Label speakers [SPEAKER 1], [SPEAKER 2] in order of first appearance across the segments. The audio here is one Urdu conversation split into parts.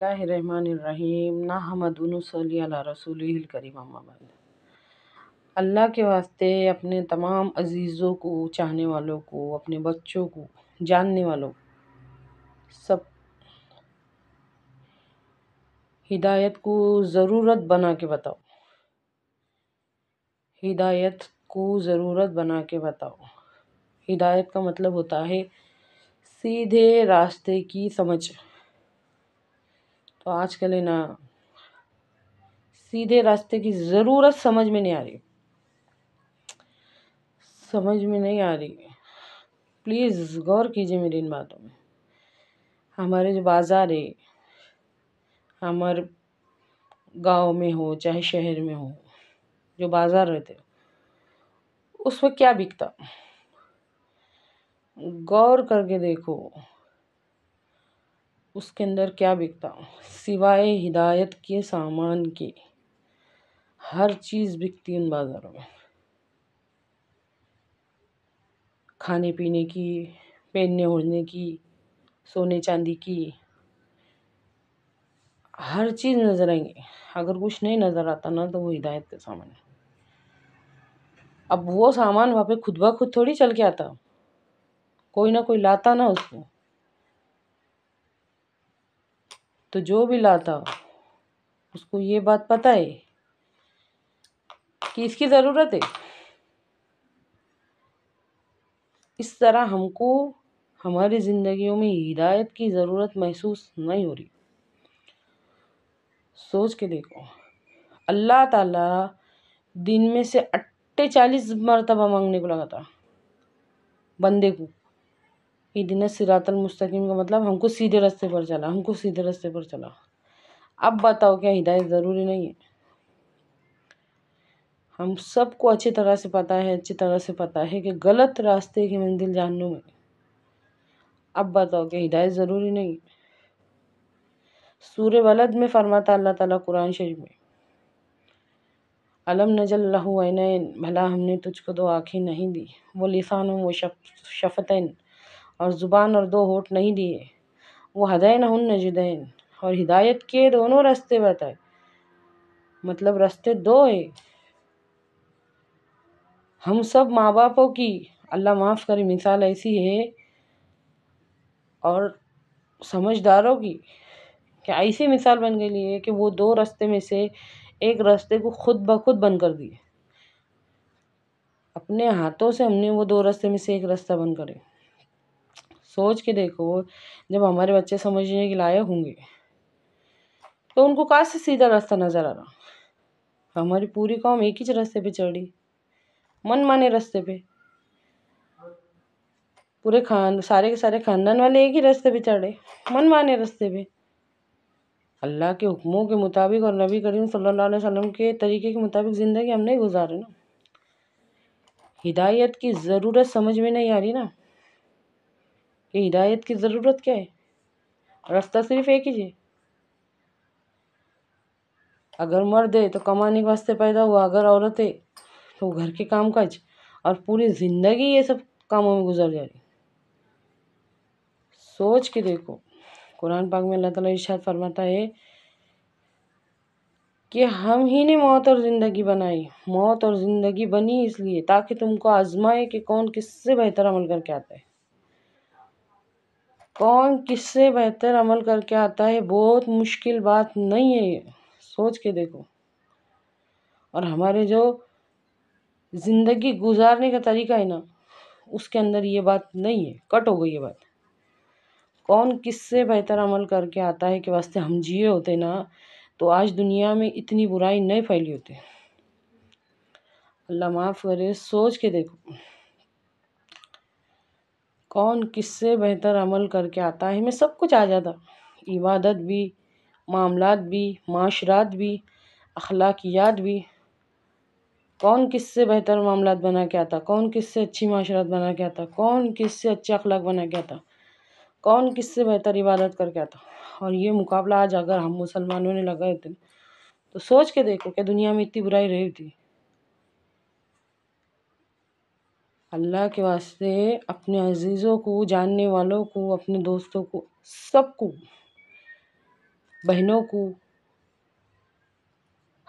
[SPEAKER 1] اللہ الرحمن الرحیم نحمد ونصلی علی رسولہ الکریم اما بعد۔ اللہ کے واسطے اپنے تمام عزیزوں کو، چاہنے والوں کو، اپنے بچوں کو، جاننے والوں سب ہدایت کو ضرورت بنا کے بتاؤ، ہدایت کو ضرورت بنا کے بتاؤ۔ ہدایت کا مطلب ہوتا ہے سیدھے راستے کی سمجھ۔ تو آج کل ہے نا، سیدھے راستے کی ضرورت سمجھ میں نہیں آ رہی، سمجھ میں نہیں آ رہی۔ پلیز غور کیجیے میری ان باتوں میں۔ ہمارے جو بازار ہے، ہمارے گاؤں میں ہو چاہے شہر میں ہو، جو بازار رہتے اس میں کیا بکتا؟ غور کر کے دیکھو اس کے اندر کیا بکتا۔ سوائے ہدایت کے سامان کے ہر چیز بکتی ان بازاروں میں۔ کھانے پینے کی، پہننے اوڑھنے کی، سونے چاندی کی، ہر چیز نظر آئیں گے۔ اگر کچھ نہیں نظر آتا نا تو وہ ہدایت کا سامان ہے۔ اب وہ سامان وہاں پہ خود بخود تھوڑی چل کے آتا، کوئی نہ کوئی لاتا نا اس کو۔ تو جو بھی لاتا اس کو یہ بات پتہ ہے کہ اس کی ضرورت ہے۔ اس طرح ہم کو ہماری زندگیوں میں ہدایت کی ضرورت محسوس نہیں ہو رہی۔ سوچ کے دیکھو، اللہ تعالیٰ دن میں سے 48 مرتبہ مانگنے کو لگا تھا بندے کو۔ اہدنا الصراط المستقیم کا مطلب ہم کو سیدھے راستے پر چلا، ہم کو سیدھے راستے پر چلا۔ اب بتاؤ کیا ہدایت ضروری نہیں ہے؟ ہم سب کو اچھی طرح سے پتہ ہے کہ غلط راستے کی منزل جہنم ہے۔ اب بتاؤ کہ ہدایت ضروری نہیں ہے؟ سورہ بلد میں فرماتا اللہ تعالیٰ قرآن شریف میں، علم نجل لہ عینین، بھلا ہم نے تجھ کو 2 آنکھیں نہیں دی، وہ لسان و شفتین، اور زبان اور 2 ہونٹ نہیں دیے، وہ ہدینہ النجدین، اور ہدایت کے دونوں راستے بتائے۔ مطلب راستے 2 ہیں۔ ہم سب ماں باپوں کی، اللہ معاف کرے، مثال ایسی ہے، اور سمجھداروں کی کہ ایسی مثال بن گئی ہے کہ وہ 2 راستے میں سے ایک راستے کو خود بخود بند کر دیے۔ اپنے ہاتھوں سے ہم نے وہ 2 راستے میں سے ایک راستہ بند کرے۔ سوچ کے دیکھو، جب ہمارے بچے سمجھنے کے لائق ہوں گے تو ان کو کہاں سے سیدھا راستہ نظر آ رہا؟ ہماری پوری قوم ایک ہی راستے پہ چڑھ رہی، من مانے راستے پہ۔ سارے کے سارے خاندان والے ایک ہی راستے پہ چڑھ رہے، من مانے راستے پہ۔ اللہ کے حکموں کے مطابق اور نبی کریم صلی اللہ علیہ وسلم کے طریقے کے مطابق زندگی ہم نہیں گزارے نا۔ ہدایت کی ضرورت سمجھ میں نہیں آ رہی نا، کہ ہدایت کی ضرورت کیا ہے؟ راستہ صرف ایک ہی ہے۔ اگر مرد ہے تو کمانے کے واسطے پیدا ہوا، اگر عورت ہے تو گھر کے کام کاج، اور پوری زندگی یہ سب کاموں میں گزر جا رہی۔ سوچ کے دیکھو، قرآن پاک میں اللہ تعالیٰ ارشاد فرماتا ہے کہ ہم ہی نے موت اور زندگی بنائی، موت اور زندگی بنی اس لیے تاکہ تم کو آزمائے کہ کون کس سے بہتر عمل کر کے آتا ہے۔ کون کس سے بہتر عمل کر کے آتا ہے، بہت مشکل بات نہیں ہے یہ۔ سوچ کے دیکھو، اور ہمارے جو زندگی گزارنے کا طریقہ ہے نا، اس کے اندر یہ بات نہیں ہے، کٹ ہو گئی یہ بات۔ کون کس سے بہتر عمل کر کے آتا ہے کہ واسطے ہم جیے ہوتے نا تو آج دنیا میں اتنی برائی نہیں پھیلی ہوتی۔ اللہ معاف کرے، سوچ کے دیکھو، کون کس سے بہتر عمل کر کے آتا ہے، میں سب کچھ آ جاتا، عبادت بھی، معاملات بھی، معاشرات بھی، اخلاقیات بھی۔ کون کس سے بہتر معاملات بنا کے آتا، کون کس سے اچھی معاشرات بنا کے آتا، کون کس سے اچھے اخلاق بنا کے آتا، کون کس سے بہتر عبادت کر کے آتا۔ اور یہ مقابلہ آج اگر ہم مسلمانوں نے لگائے تھے تو سوچ کے دیکھو کہ دنیا میں اتنی برائی رہی تھی۔ اللہ کے واسطے اپنے عزیزوں کو، جاننے والوں کو، اپنے دوستوں کو، سب کو بہنوں کو،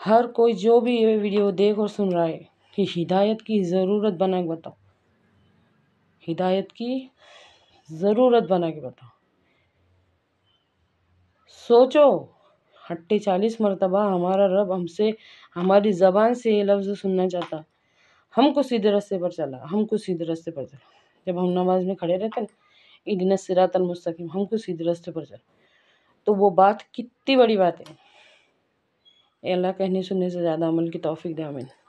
[SPEAKER 1] ہر کوئی جو بھی یہ ویڈیو دیکھ اور سن رہا ہے کہ ہدایت کی ضرورت بنا کے بتاؤ، ہدایت کی ضرورت بنا کے بتاؤ۔ سوچو، 48 مرتبہ ہمارا رب ہم سے ہماری زبان سے یہ لفظ سننا چاہتا، ہم کو سیدھے راستے پر چلا، ہم کو سیدھے راستے پر چلا۔ جب ہم نماز میں کھڑے رہتے نا، اہدنا الصراط المستقیم، ہم کو سیدھے راستے پر چلا، تو وہ بات کتنی بڑی بات ہے۔ اے اللہ کہنے سننے سے زیادہ عمل کی توفیق دے، آمین۔